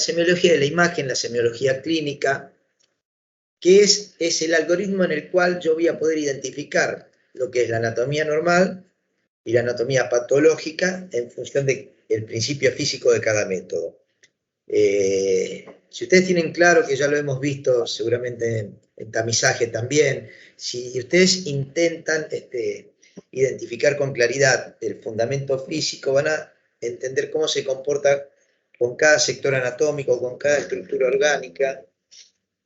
semiología de la imagen, la semiología clínica, que es el algoritmo en el cual yo voy a poder identificar lo que es la anatomía normal y la anatomía patológica en función del principio físico de cada método. Si ustedes tienen claro, que ya lo hemos visto seguramente en tamizaje también, si ustedes intentan identificar con claridad el fundamento físico, van a entender cómo se comporta con cada sector anatómico, con cada estructura orgánica,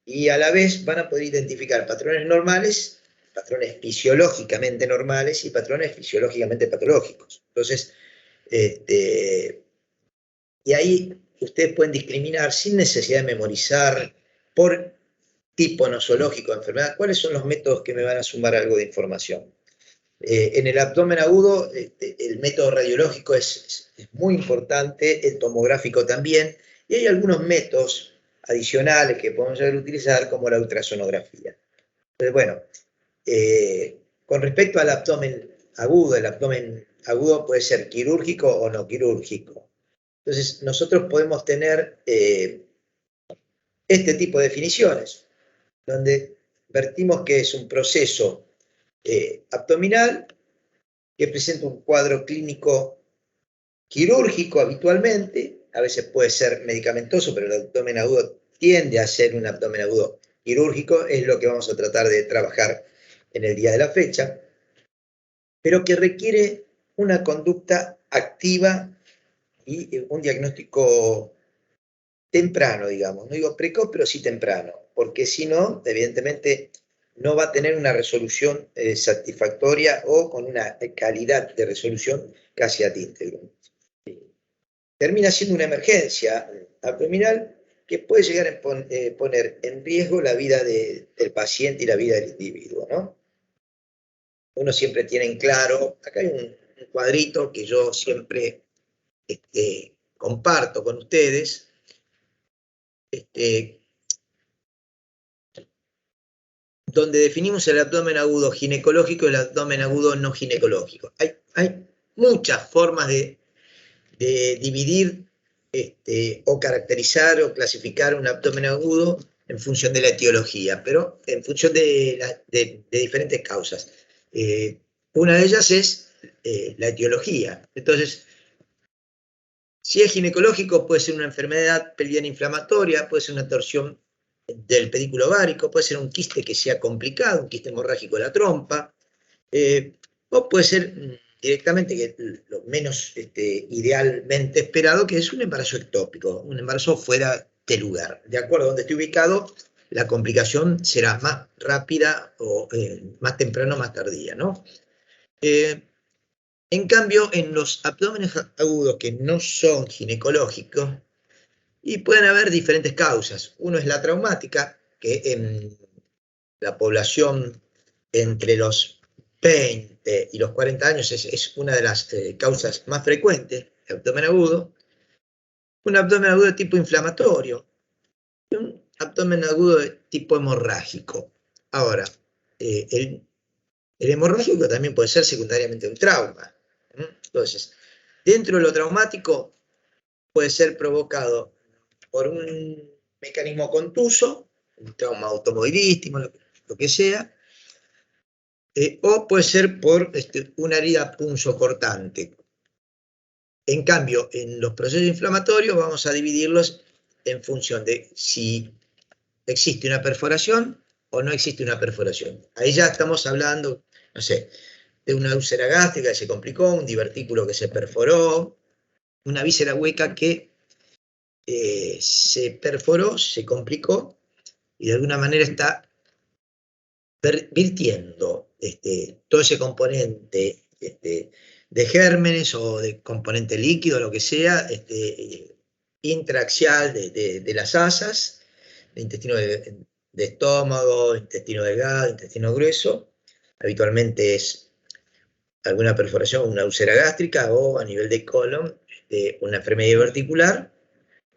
y a la vez van a poder identificar patrones normales, patrones fisiológicamente normales y patrones fisiológicamente patológicos. Entonces, y ahí ustedes pueden discriminar sin necesidad de memorizar por tipo nosológico de enfermedad cuáles son los métodos que me van a sumar algo de información. En el abdomen agudo, el método radiológico es muy importante, el tomográfico también, y hay algunos métodos adicionales que podemos saber utilizar, como la ultrasonografía. Entonces, bueno, con respecto al abdomen agudo, el abdomen agudo puede ser quirúrgico o no quirúrgico. Entonces, nosotros podemos tener este tipo de definiciones, donde vertimos que es un proceso abdominal que presenta un cuadro clínico quirúrgico habitualmente, a veces puede ser medicamentoso, pero el abdomen agudo tiende a ser un abdomen agudo quirúrgico, es lo que vamos a tratar de trabajar en el día de la fecha, pero que requiere una conducta activa y un diagnóstico temprano, digamos, no digo precoz, pero sí temprano, porque si no, evidentemente no va a tener una resolución satisfactoria o con una calidad de resolución casi ad integrum. Termina siendo una emergencia abdominal que puede llegar a poner en riesgo la vida del paciente y la vida del individuo, ¿no? Uno siempre tiene en claro, acá hay un cuadrito que yo siempre comparto con ustedes, donde definimos el abdomen agudo ginecológico y el abdomen agudo no ginecológico. Hay muchas formas de dividir o caracterizar o clasificar un abdomen agudo en función de la etiología, pero en función de diferentes causas. Una de ellas es la etiología. Entonces, si es ginecológico, puede ser una enfermedad pelviana inflamatoria, puede ser una torsión del pedículo ovárico, puede ser un quiste que sea complicado, un quiste hemorrágico de la trompa, o puede ser directamente, que lo menos idealmente esperado, que es un embarazo ectópico, un embarazo fuera de lugar. De acuerdo a donde esté ubicado, la complicación será más rápida o más temprano o más tardía, ¿no? En cambio, en los abdómenes agudos que no son ginecológicos, y pueden haber diferentes causas. Uno es la traumática, que en la población entre los 20 y los 40 años es una de las causas más frecuentes de abdomen agudo. Un abdomen agudo de tipo inflamatorio y un abdomen agudo de tipo hemorrágico. Ahora, el hemorrágico también puede ser secundariamente un trauma. Entonces, dentro de lo traumático puede ser provocado por un mecanismo contuso, un trauma automovilístico, lo que sea, o puede ser por una herida punzocortante. En cambio, en los procesos inflamatorios vamos a dividirlos en función de si existe una perforación o no existe una perforación. Ahí ya estamos hablando, no sé, de una úlcera gástrica que se complicó, un divertículo que se perforó, una víscera hueca que se perforó, se complicó y de alguna manera está virtiendo todo ese componente de gérmenes o de componente líquido, lo que sea, intraaxial de las asas, de intestino de estómago, intestino delgado, intestino grueso. Habitualmente es alguna perforación, una úlcera gástrica, o a nivel de colon, una enfermedad diverticular,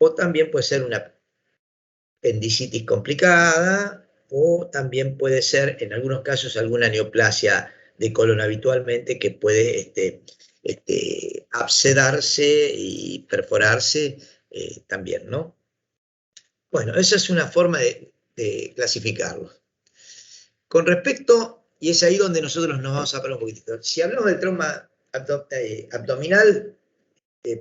o también puede ser una apendicitis complicada, o también puede ser, en algunos casos, alguna neoplasia de colon habitualmente que puede abscedarse y perforarse también, ¿no? Bueno, esa es una forma de clasificarlo. Con respecto, y es ahí donde nosotros nos vamos a parar un poquitito, si hablamos del trauma abdominal,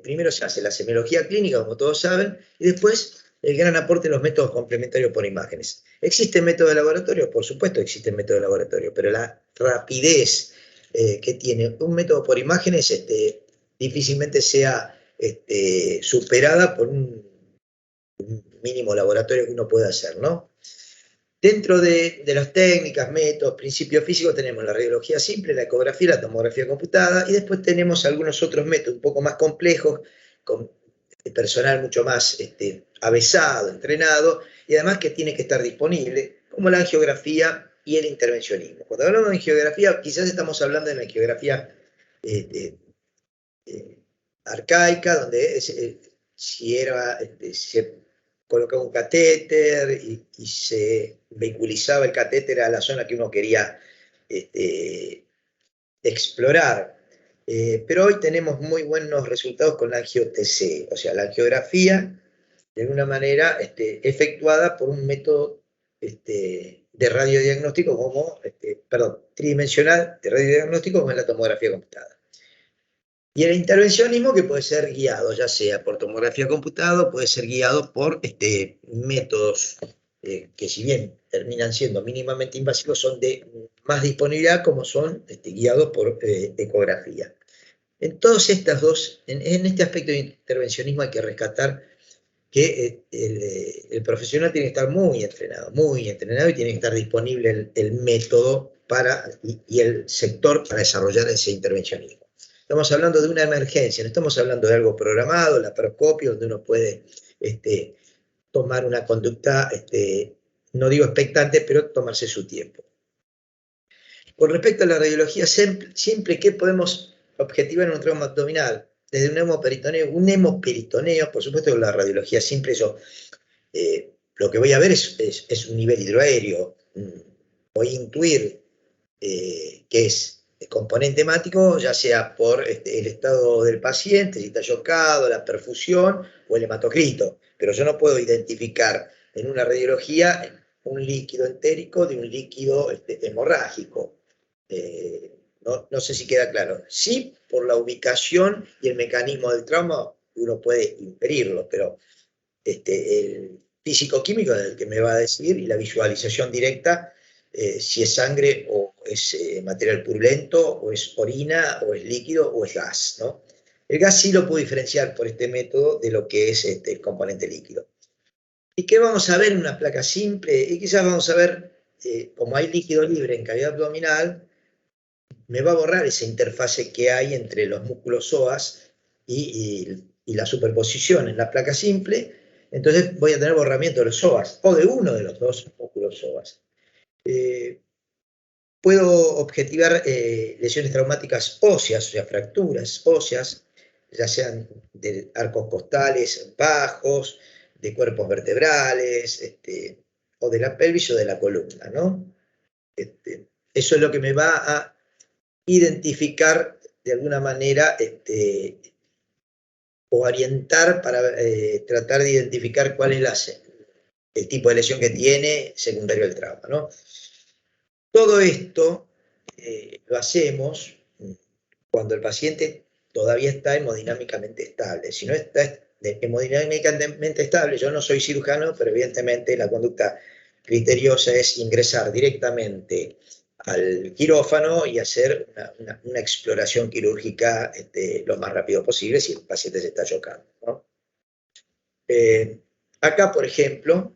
primero se hace la semiología clínica, como todos saben, y después el gran aporte de los métodos complementarios por imágenes. ¿Existe método de laboratorio? Por supuesto existe método de laboratorio, pero la rapidez que tiene un método por imágenes difícilmente sea superada por un mínimo laboratorio que uno pueda hacer, ¿no? Dentro de las técnicas, métodos, principios físicos, tenemos la radiología simple, la ecografía, la tomografía computada, y después tenemos algunos otros métodos un poco más complejos, con personal mucho más avesado, entrenado, y además que tiene que estar disponible, como la angiografía y el intervencionismo. Cuando hablamos de angiografía, quizás estamos hablando de la angiografía eh, arcaica, donde se colocaba un catéter y se vehiculizaba el catéter a la zona que uno quería explorar. Pero hoy tenemos muy buenos resultados con la angio-TC, o sea, la angiografía, de alguna manera, efectuada por un método de radiodiagnóstico perdón, tridimensional de radiodiagnóstico como es la tomografía computada. Y el intervencionismo que puede ser guiado, ya sea por tomografía computada, puede ser guiado por métodos que si bien terminan siendo mínimamente invasivos, son de más disponibilidad como son guiados por ecografía. En todos estas dos, en este aspecto de intervencionismo hay que rescatar que el profesional tiene que estar muy entrenado y tiene que estar disponible el método y el sector para desarrollar ese intervencionismo. Estamos hablando de una emergencia, no estamos hablando de algo programado, la laparoscopio, donde uno puede tomar una conducta, no digo expectante, pero tomarse su tiempo. Con respecto a la radiología simple, ¿qué podemos objetivar en un trauma abdominal? Desde un hemoperitoneo, por supuesto que la radiología simple, lo que voy a ver es un nivel hidroaéreo. Voy a intuir que es componente hemático, ya sea por el estado del paciente, si está yocado, la perfusión o el hematocrito, pero yo no puedo identificar en una radiología un líquido entérico de un líquido hemorrágico. No sé si queda claro. Sí, por la ubicación y el mecanismo del trauma uno puede inferirlo, pero el físico-químico es el que me va a decir y la visualización directa si es sangre o es material purulento o es orina o es líquido o es gas, ¿no? El gas sí lo puedo diferenciar por este método de lo que es el componente líquido. ¿Y qué vamos a ver en una placa simple? Y quizás vamos a ver, como hay líquido libre en cavidad abdominal, me va a borrar esa interfase que hay entre los músculos psoas y la superposición en la placa simple. Entonces voy a tener borramiento de los psoas o de uno de los dos músculos psoas. Puedo objetivar lesiones traumáticas óseas, o sea, fracturas óseas, ya sean de arcos costales bajos, de cuerpos vertebrales, o de la pelvis o de la columna, ¿no? Eso es lo que me va a identificar de alguna manera o orientar para tratar de identificar cuál es el tipo de lesión que tiene secundario al trauma, ¿no? Todo esto lo hacemos cuando el paciente todavía está hemodinámicamente estable. Si no está hemodinámicamente estable, yo no soy cirujano, pero evidentemente la conducta criteriosa es ingresar directamente al quirófano y hacer una exploración quirúrgica lo más rápido posible si el paciente se está chocando, ¿no? Acá, por ejemplo,